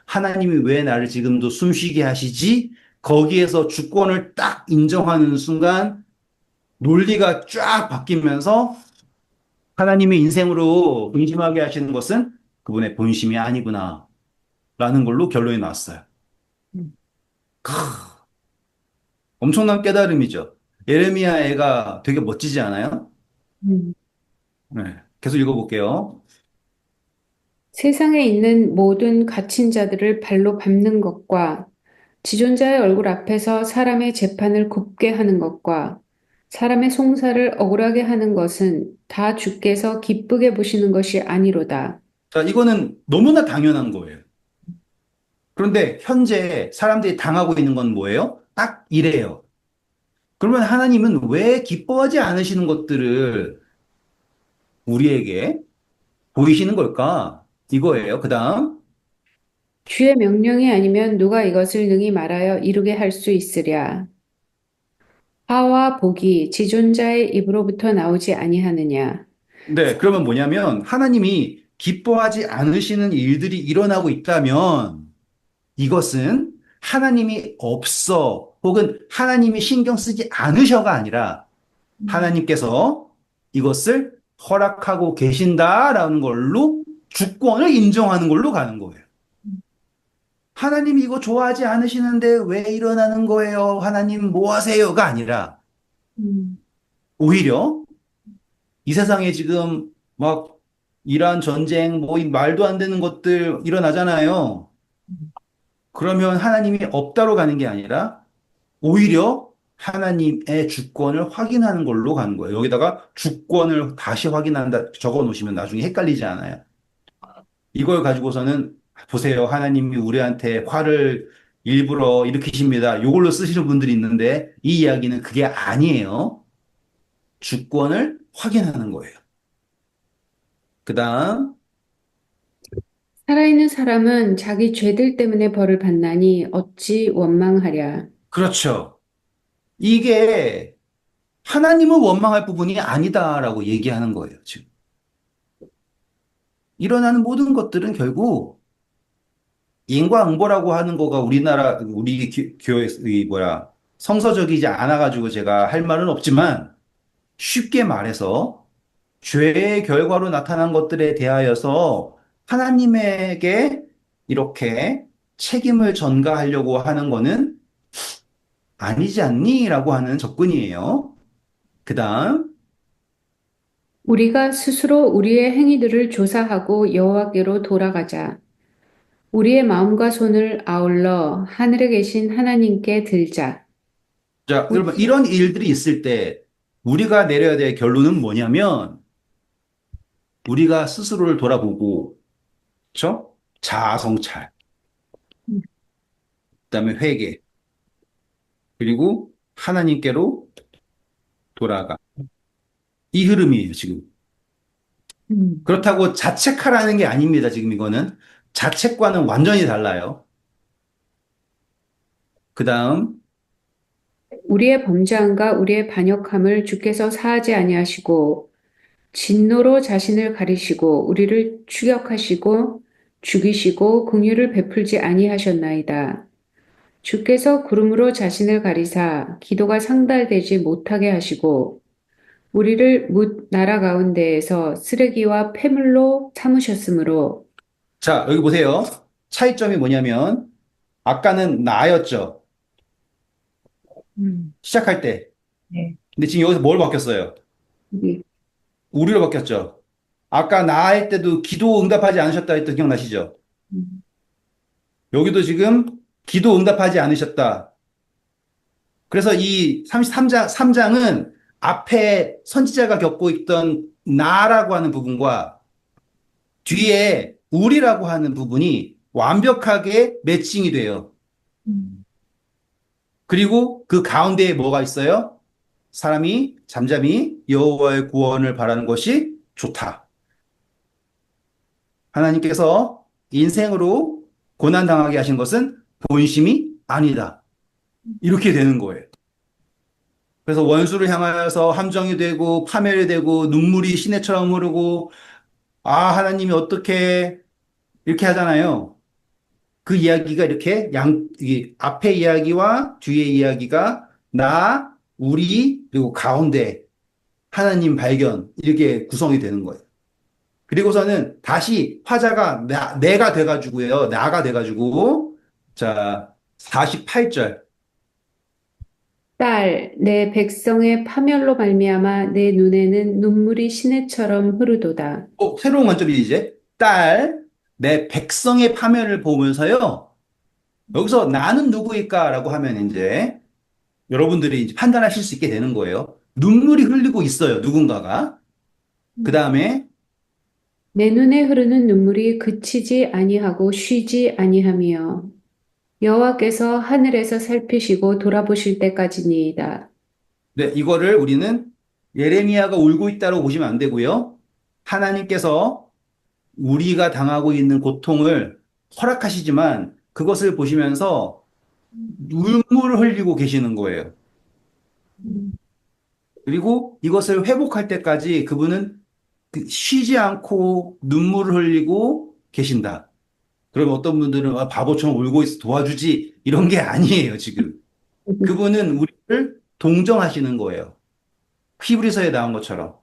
하나님이 왜 나를 지금도 숨쉬게 하시지? 거기에서 주권을 딱 인정하는 순간 논리가 쫙 바뀌면서 하나님의 인생으로 의심하게 하시는 것은 그분의 본심이 아니구나 라는 걸로 결론이 나왔어요. 음, 크, 엄청난 깨달음이죠. 예레미야 애가 되게 멋지지 않아요? 음, 네, 계속 읽어볼게요. 세상에 있는 모든 갇힌 자들을 발로 밟는 것과 지존자의 얼굴 앞에서 사람의 재판을 굽게 하는 것과 사람의 송사를 억울하게 하는 것은 다 주께서 기쁘게 보시는 것이 아니로다. 자, 이거는 너무나 당연한 거예요. 그런데 현재 사람들이 당하고 있는 건 뭐예요? 딱 이래요. 그러면 하나님은 왜 기뻐하지 않으시는 것들을 우리에게 보이시는 걸까? 이거예요. 그 다음. 주의 명령이 아니면 누가 이것을 능히 말하여 이루게 할 수 있으랴. 화와 복이 지존자의 입으로부터 나오지 아니하느냐. 네, 그러면 뭐냐면 하나님이 기뻐하지 않으시는 일들이 일어나고 있다면 이것은 하나님이 없어 혹은 하나님이 신경 쓰지 않으셔가 아니라 음, 하나님께서 이것을 허락하고 계신다라는 걸로 주권을 인정하는 걸로 가는 거예요. 음, 하나님이 이거 좋아하지 않으시는데 왜 일어나는 거예요? 하나님 뭐 하세요가 아니라 음, 오히려 이 세상에 지금 막 이란 전쟁 뭐 이 말도 안 되는 것들 일어나잖아요. 음, 그러면 하나님이 없다로 가는 게 아니라 오히려 하나님의 주권을 확인하는 걸로 가는 거예요. 여기다가 주권을 다시 확인한다 적어 놓으시면 나중에 헷갈리지 않아요. 이걸 가지고서는 보세요. 하나님이 우리한테 화를 일부러 일으키십니다. 이걸로 쓰시는 분들이 있는데 이 이야기는 그게 아니에요. 주권을 확인하는 거예요. 그 다음, 살아있는 사람은 자기 죄들 때문에 벌을 받나니 어찌 원망하랴. 그렇죠. 이게 하나님을 원망할 부분이 아니다라고 얘기하는 거예요, 지금. 일어나는 모든 것들은 결국 인과응보라고 하는 거가 우리나라, 우리 교회, 이 뭐야, 성서적이지 않아가지고 제가 할 말은 없지만 쉽게 말해서 죄의 결과로 나타난 것들에 대하여서 하나님에게 이렇게 책임을 전가하려고 하는 거는 아니지 않니? 라고 하는 접근이에요. 그 다음, 우리가 스스로 우리의 행위들을 조사하고 여호와께로 돌아가자. 우리의 마음과 손을 아울러 하늘에 계신 하나님께 들자. 자, 우리- 여러분, 이런 일들이 있을 때 우리가 내려야 될 결론은 뭐냐면 우리가 스스로를 돌아보고, 그렇죠? 자아 성찰, 음, 그다음에 회개, 그리고 하나님께로 돌아가. 이 흐름이에요, 지금. 음, 그렇다고 자책하라는 게 아닙니다, 지금 이거는. 자책과는 완전히 달라요. 그다음, 우리의 범죄함과 우리의 반역함을 주께서 사하지 아니하시고 진노로 자신을 가리시고 우리를 추격하시고 죽이시고 긍휼을 베풀지 아니하셨나이다. 주께서 구름으로 자신을 가리사 기도가 상달되지 못하게 하시고 우리를 뭇 나라 가운데에서 쓰레기와 폐물로 삼으셨으므로 자, 여기 보세요. 차이점이 뭐냐면 아까는 나였죠. 시작할 때. 네, 근데 지금 여기서 뭘 바뀌었어요? 우리 우리로 바뀌었죠. 아까 나할 때도 기도 응답하지 않으셨다 했던 기억나시죠? 음, 여기도 지금 기도 응답하지 않으셨다. 그래서 이 33장, 삼장은 앞에 선지자가 겪고 있던 나라고 하는 부분과 뒤에 우리라고 하는 부분이 완벽하게 매칭이 돼요. 음, 그리고 그 가운데에 뭐가 있어요? 사람이 잠잠히 여호와의 구원을 바라는 것이 좋다. 하나님께서 인생으로 고난당하게 하신 것은 본심이 아니다. 이렇게 되는 거예요. 그래서 원수를 향하여서 함정이 되고 파멸이 되고 눈물이 시내처럼 흐르고 하나님이 어떻게 이렇게 하잖아요. 그 이야기가 이렇게 이 앞에 이야기와 뒤에 이야기가 나, 우리, 그리고 가운데 하나님 발견 이렇게 구성이 되는 거예요. 그리고서는 다시 화자가 내가 돼가지고요. 나가 돼가지고 자, 48절. 딸, 내 백성의 파멸로 말미암아 내 눈에는 눈물이 시내처럼 흐르도다. 새로운 관점이 이제 딸, 내 백성의 파멸을 보면서요. 여기서 나는 누구일까라고 하면 이제 여러분들이 이제 판단하실 수 있게 되는 거예요. 눈물이 흘리고 있어요. 누군가가. 그 다음에 내 눈에 흐르는 눈물이 그치지 아니하고 쉬지 아니하며 여호와께서 하늘에서 살피시고 돌아보실 때까지니이다. 네, 이거를 우리는 예레미야가 울고 있다고 보시면 안 되고요. 하나님께서 우리가 당하고 있는 고통을 허락하시지만 그것을 보시면서 눈물을 흘리고 계시는 거예요. 그리고 이것을 회복할 때까지 그분은 쉬지 않고 눈물을 흘리고 계신다. 그럼 어떤 분들은 바보처럼 울고 있어 도와주지 이런 게 아니에요, 지금. 그분은 우리를 동정하시는 거예요. 히브리서에 나온 것처럼.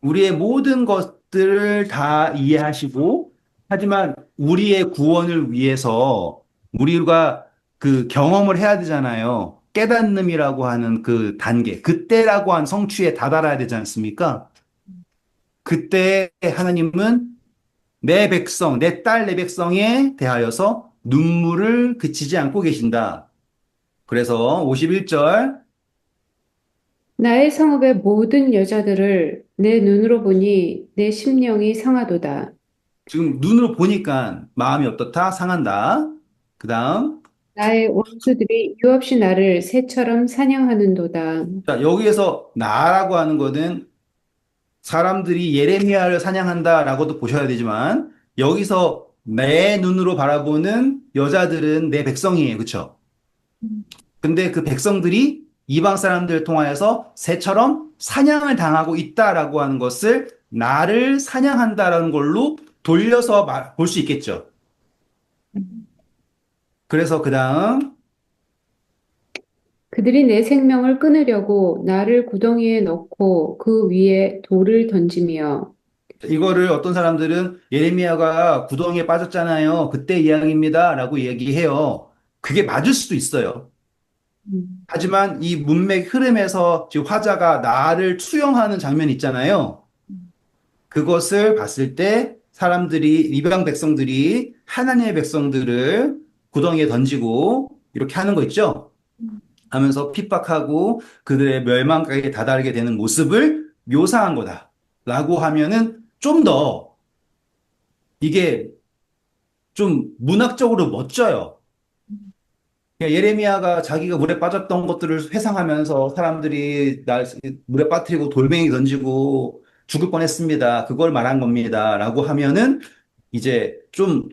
우리의 모든 것들을 다 이해하시고, 하지만 우리의 구원을 위해서 우리가 그 경험을 해야 되잖아요. 깨닫음이라고 하는 그 단계, 그때라고 한 성취에 다다라야 되지 않습니까? 그때 하나님은 내 백성, 내 딸, 내 백성에 대하여서 눈물을 그치지 않고 계신다. 그래서 51절, 나의 성읍의 모든 여자들을 내 눈으로 보니 내 심령이 상하도다. 지금 눈으로 보니까 마음이 어떻다? 상한다. 그 다음, 나의 원수들이 유없이 나를 새처럼 사냥하는도다. 자, 여기에서 나라고 하는 거는 사람들이 예레미야를 사냥한다라고도 보셔야 되지만, 여기서 내 눈으로 바라보는 여자들은 내 백성이에요. 그쵸? 근데 그 백성들이 이방 사람들을 통하여서 새처럼 사냥을 당하고 있다라고 하는 것을 나를 사냥한다라는 걸로 돌려서 볼 수 있겠죠. 그래서 그 다음, 그들이 내 생명을 끊으려고 나를 구덩이에 넣고 그 위에 돌을 던지며 이거를 어떤 사람들은 예레미야가 구덩이에 빠졌잖아요. 그때 이야기입니다라고 얘기해요. 그게 맞을 수도 있어요. 하지만 이 문맥 흐름에서 지금 화자가 나를 투영하는 장면이 있잖아요. 그것을 봤을 때 사람들이, 이방 백성들이 하나님의 백성들을 구덩이에 던지고 이렇게 하는 거 있죠? 하면서 핍박하고 그들의 멸망까지 다다르게 되는 모습을 묘사한 거다. 라고 하면은 좀 더 이게 좀 문학적으로 멋져요. 그러니까 예레미야가 자기가 물에 빠졌던 것들을 회상하면서 사람들이 날 물에 빠뜨리고 돌멩이 던지고 죽을 뻔했습니다. 그걸 말한 겁니다. 라고 하면은 이제 좀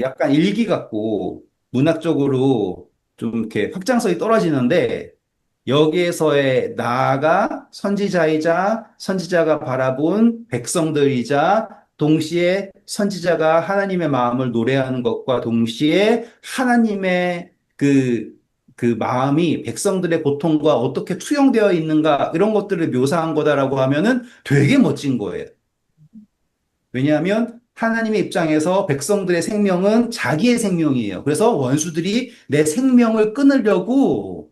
약간 일기 같고 문학적으로 좀 이렇게 확장성이 떨어지는데 여기에서의 나아가 선지자이자 선지자가 바라본 백성들이자 동시에 선지자가 하나님의 마음을 노래하는 것과 동시에 하나님의 그 마음이 백성들의 고통과 어떻게 투영되어 있는가 이런 것들을 묘사한 거다라고 하면은 되게 멋진 거예요. 왜냐하면 하나님의 입장에서 백성들의 생명은 자기의 생명이에요. 그래서 원수들이 내 생명을 끊으려고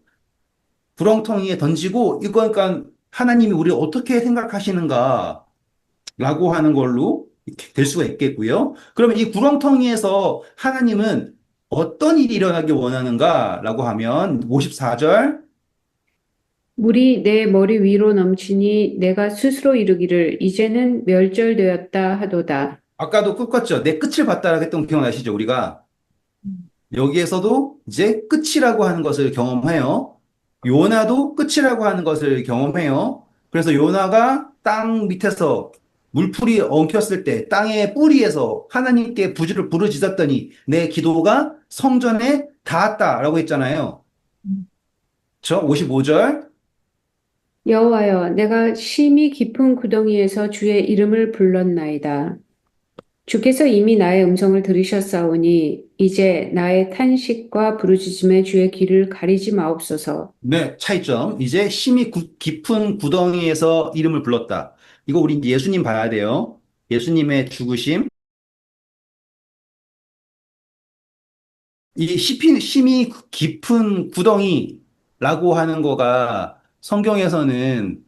구렁텅이에 던지고 이거 그러니까 하나님이 우리 어떻게 생각하시는가라고 하는 걸로 이렇게 될 수가 있겠고요. 그러면 이 구렁텅이에서 하나님은 어떤 일이 일어나길 원하는가라고 하면 54절 물이 내 머리 위로 넘치니 내가 스스로 이르기를 이제는 멸절되었다 하도다. 아까도 끝났죠. 내 끝을 봤다라고 했던 거 기억나시죠? 우리가 여기에서도 이제 끝이라고 하는 것을 경험해요. 요나도 끝이라고 하는 것을 경험해요. 그래서 요나가 땅 밑에서 물풀이 엉켰을 때 땅의 뿌리에서 하나님께 부르짖었더니 내 기도가 성전에 닿았다라고 했잖아요. 저 55절 여호와여, 내가 심히 깊은 구덩이에서 주의 이름을 불렀나이다. 주께서 이미 나의 음성을 들으셨사오니 이제 나의 탄식과 부르짖음에 주의 귀를 가리지 마옵소서. 네, 차이점. 이제 심히 깊은 구덩이에서 이름을 불렀다. 이거 우리 이제 예수님 봐야 돼요. 예수님의 죽으심. 이 심히 깊은 구덩이라고 하는 거가 성경에서는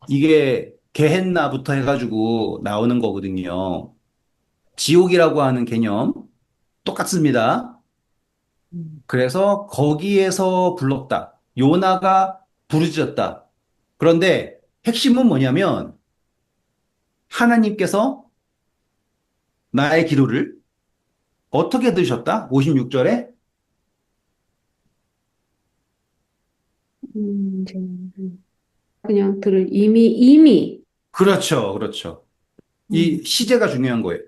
이게 게헨나부터 해가지고 나오는 거거든요. 지옥이라고 하는 개념 똑같습니다. 음, 그래서 거기에서 불렀다. 요나가 부르짖었다. 그런데 핵심은 뭐냐면 하나님께서 나의 기도를 어떻게 들으셨다? 56절에 이제 그냥 이미 그렇죠. 그렇죠. 음, 이 시제가 중요한 거예요.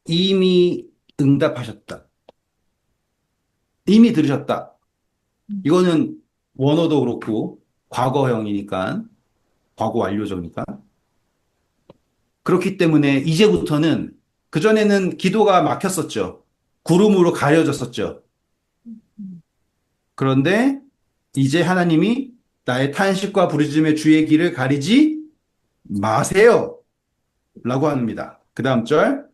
이미 응답하셨다. 이미 들으셨다. 음, 이거는 원어도 그렇고 과거형이니까 과거 완료적이니까 그렇기 때문에 이제부터는 그전에는 기도가 막혔었죠. 구름으로 가려졌었죠. 음, 그런데 이제 하나님이 나의 탄식과 부르짖음의 주의 길을 가리지 마세요. 라고 합니다. 그 다음 절.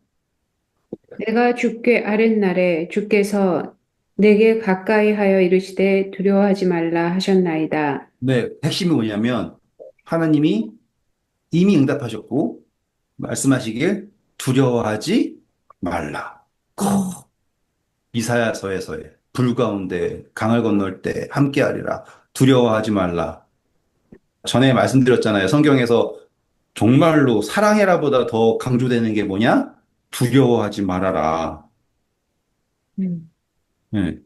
내가 주께 아랫날에 주께서 내게 가까이 하여 이르시되 두려워하지 말라 하셨나이다. 네, 핵심이 뭐냐면 하나님이 이미 응답하셨고 말씀하시길 두려워하지 말라. 음, 이사야서에서의 불 가운데 강을 건널 때 함께하리라. 두려워하지 말라. 전에 말씀드렸잖아요. 성경에서 정말로 사랑해라보다 더 강조되는 게 뭐냐? 두려워하지 말아라. 음, 예.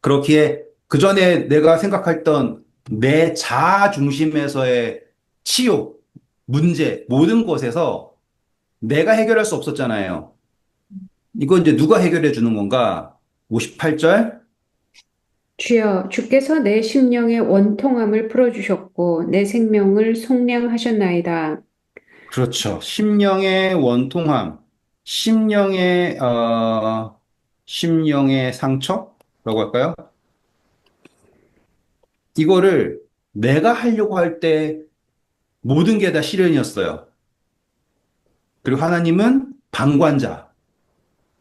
그렇기에 그 전에 내가 생각했던 내 자아 중심에서의 치욕, 문제, 모든 것에서 내가 해결할 수 없었잖아요. 이거 이제 누가 해결해 주는 건가? 58절. 주여, 주께서 내 심령의 원통함을 풀어주셨고 내 생명을 속량하셨나이다. 그렇죠. 심령의 원통함, 심령의 상처라고 할까요? 이거를 내가 하려고 할 때 모든 게 다 시련이었어요. 그리고 하나님은 방관자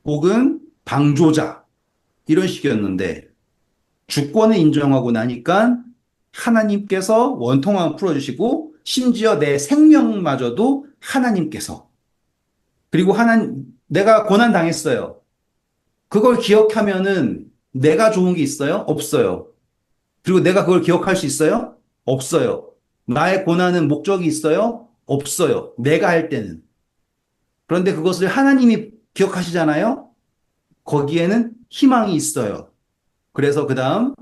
혹은 방조자 이런 식이었는데 주권을 인정하고 나니까 하나님께서 원통함을 풀어주시고 심지어 내 생명마저도 하나님께서 그리고 내가 고난 당했어요. 그걸 기억하면은 내가 좋은 게 있어요? 없어요. 그리고 내가 그걸 기억할 수 있어요? 없어요. 나의 고난은 목적이 있어요? 없어요. 내가 할 때는. 그런데 그것을 하나님이 기억하시잖아요? 거기에는 희망이 있어요. 그래서 그 다음,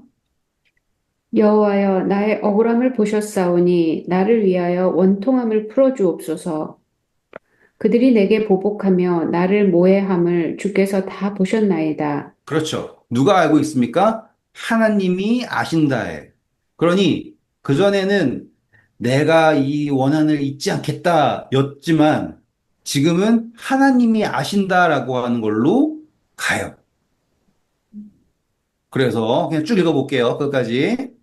여호와여, 나의 억울함을 보셨사오니 나를 위하여 원통함을 풀어주옵소서. 그들이 내게 보복하며 나를 모해함을 주께서 다 보셨나이다. 그렇죠. 누가 알고 있습니까? 하나님이 아신다에. 그러니 그전에는 내가 이 원한을 잊지 않겠다 였지만 지금은 하나님이 아신다라고 하는 걸로 가요. 그래서 그냥 쭉 읽어볼게요. 끝까지.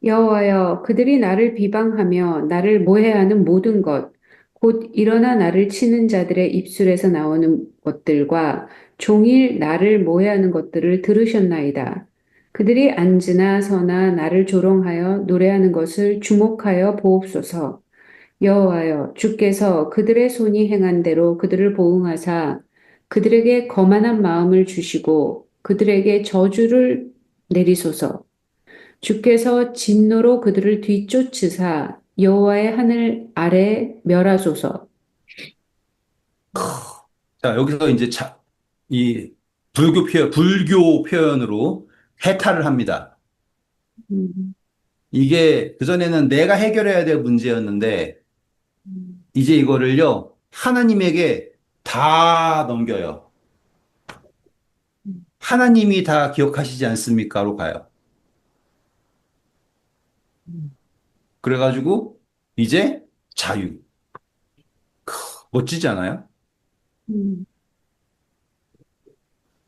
여호와여, 그들이 나를 비방하며 나를 모해하는 모든 것, 곧 일어나 나를 치는 자들의 입술에서 나오는 것들과 종일 나를 모해하는 것들을 들으셨나이다. 그들이 앉으나 서나 나를 조롱하여 노래하는 것을 주목하여 보옵소서. 여호와여, 주께서 그들의 손이 행한 대로 그들을 보응하사 그들에게 거만한 마음을 주시고 그들에게 저주를 내리소서. 주께서 진노로 그들을 뒤쫓으사 여호와의 하늘 아래 멸하소서. 자, 여기서 이제 이 불교 표현으로 해탈을 합니다. 음, 이게 그전에는 내가 해결해야 될 문제였는데 음, 이제 이거를요, 하나님에게 다 넘겨요. 음, 하나님이 다 기억하시지 않습니까?로 가요. 음, 그래가지고 이제 자유. 멋지지 않아요? 음,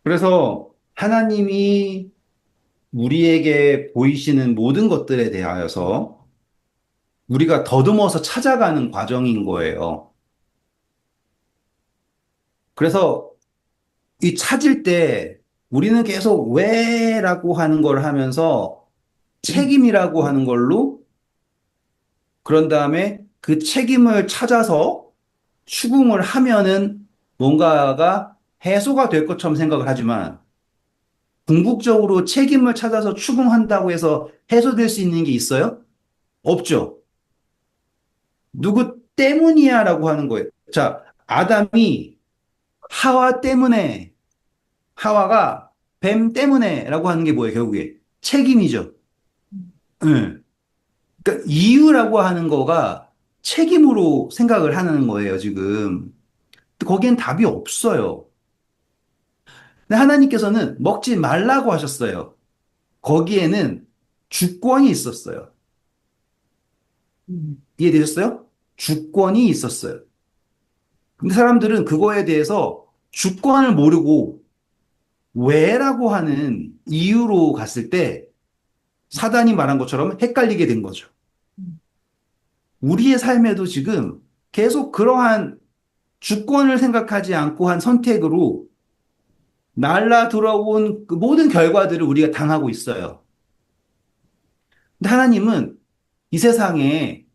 그래서 하나님이 우리에게 보이시는 모든 것들에 대하여서 우리가 더듬어서 찾아가는 과정인 거예요. 그래서 이 찾을 때 우리는 계속 왜라고 하는 걸 하면서 책임이라고 하는 걸로 그런 다음에 그 책임을 찾아서 추궁을 하면은 뭔가가 해소가 될 것처럼 생각을 하지만 궁극적으로 책임을 찾아서 추궁한다고 해서 해소될 수 있는 게 있어요? 없죠. 누구 때문이야라고 하는 거예요. 자, 아담이 하와 때문에, 하와가 뱀 때문에라고 하는 게 뭐예요, 결국에? 책임이죠. 네. 그러니까 이유라고 하는 거가 책임으로 생각을 하는 거예요, 지금. 거기엔 답이 없어요. 근데 하나님께서는 먹지 말라고 하셨어요. 거기에는 주권이 있었어요. 음, 이해되셨어요? 주권이 있었어요. 근데 사람들은 그거에 대해서 주권을 모르고 왜라고 하는 이유로 갔을 때 사단이 말한 것처럼 헷갈리게 된 거죠. 음, 우리의 삶에도 지금 계속 그러한 주권을 생각하지 않고 한 선택으로 날라 들어온 그 모든 결과들을 우리가 당하고 있어요. 근데 하나님은 이 세상에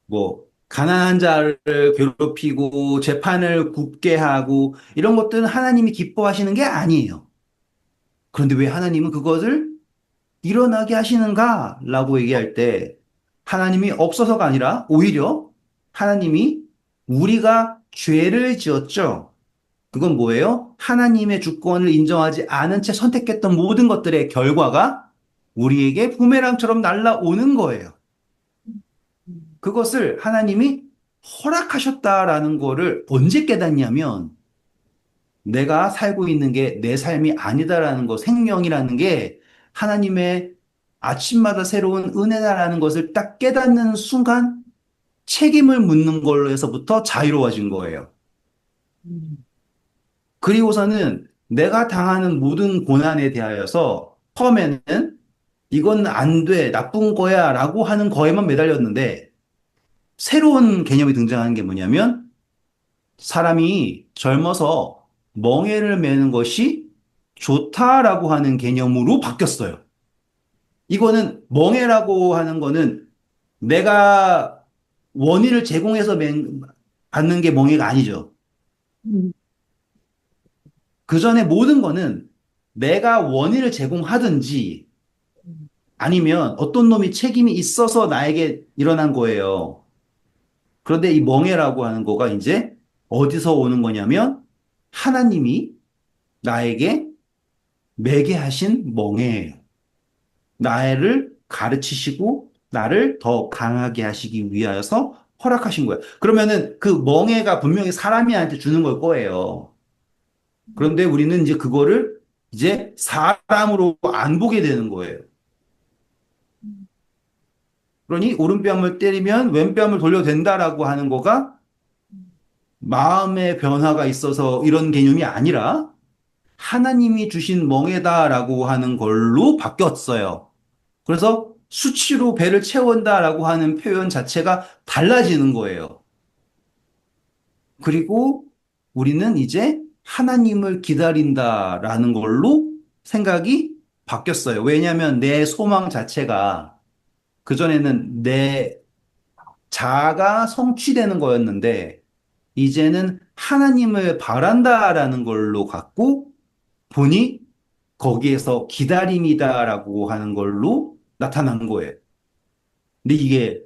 뭐 가난한 자를 괴롭히고 재판을 굽게 하고 이런 것들은 하나님이 기뻐하시는 게 아니에요. 그런데 왜 하나님은 그것을 일어나게 하시는가? 라고 얘기할 때 하나님이 없어서가 아니라 오히려 하나님이 우리가 죄를 지었죠. 그건 뭐예요? 하나님의 주권을 인정하지 않은 채 선택했던 모든 것들의 결과가 우리에게 부메랑처럼 날아오는 거예요. 음, 그것을 하나님이 허락하셨다라는 거를 언제 깨닫냐면 내가 살고 있는 게 내 삶이 아니다라는 거, 생명이라는 게 하나님의 아침마다 새로운 은혜다라는 것을 딱 깨닫는 순간 책임을 묻는 걸로 해서부터 자유로워진 거예요. 음, 그리고서는 내가 당하는 모든 고난에 대하여서 처음에는 이건 안 돼, 나쁜 거야 라고 하는 거에만 매달렸는데 새로운 개념이 등장하는 게 뭐냐면 사람이 젊어서 멍에를 매는 것이 좋다라고 하는 개념으로 바뀌었어요. 이거는 멍해라고 하는 거는 내가 원인을 제공해서 받는 게 멍해가 아니죠. 음, 그 전에 모든 거는 내가 원인을 제공하든지 음, 아니면 어떤 놈이 책임이 있어서 나에게 일어난 거예요. 그런데 이 멍해라고 하는 거가 이제 어디서 오는 거냐면 하나님이 나에게 매게 하신 멍해예요. 나를 가르치시고 나를 더 강하게 하시기 위하여서 허락하신 거예요. 그러면은 그 멍해가 분명히 사람이한테 주는 걸 거예요. 그런데 우리는 이제 그거를 이제 사람으로 안 보게 되는 거예요. 그러니 오른뺨을 때리면 왼뺨을 돌려도 된다라고 하는 거가 마음의 변화가 있어서 이런 개념이 아니라 하나님이 주신 멍에다라고 하는 걸로 바뀌었어요. 그래서 수치로 배를 채운다라고 하는 표현 자체가 달라지는 거예요. 그리고 우리는 이제 하나님을 기다린다라는 걸로 생각이 바뀌었어요. 왜냐하면 내 소망 자체가 그전에는 내 자아가 성취되는 거였는데 이제는 하나님을 바란다라는 걸로 갖고 보니 거기에서 기다림이다라고 하는 걸로 나타난 거예요. 근데 이게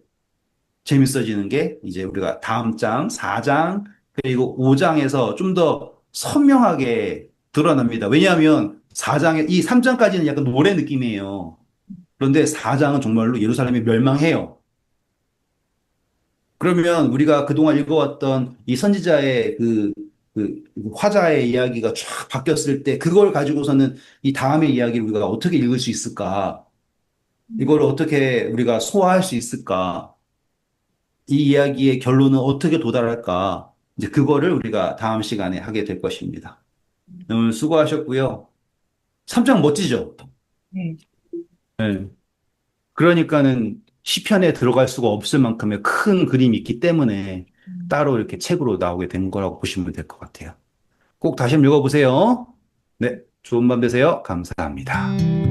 재밌어지는 게 이제 우리가 다음 장, 4장, 그리고 5장에서 좀 더 선명하게 드러납니다. 왜냐하면 4장에, 이 3장까지는 약간 노래 느낌이에요. 그런데 4장은 정말로 예루살렘이 멸망해요. 그러면 우리가 그동안 읽어왔던 이 선지자의 그 화자의 이야기가 쫙 바뀌었을 때 그걸 가지고서는 이 다음의 이야기를 우리가 어떻게 읽을 수 있을까? 이걸 어떻게 우리가 소화할 수 있을까? 이 이야기의 결론은 어떻게 도달할까? 이제 그거를 우리가 다음 시간에 하게 될 것입니다. 오늘 수고하셨고요. 참 멋지죠? 네. 네. 그러니까는 시편에 들어갈 수가 없을 만큼의 큰 그림이 있기 때문에 음. 따로 이렇게 책으로 나오게 된 거라고 보시면 될 것 같아요. 꼭 다시 한번 읽어보세요. 네, 좋은 밤 되세요. 감사합니다.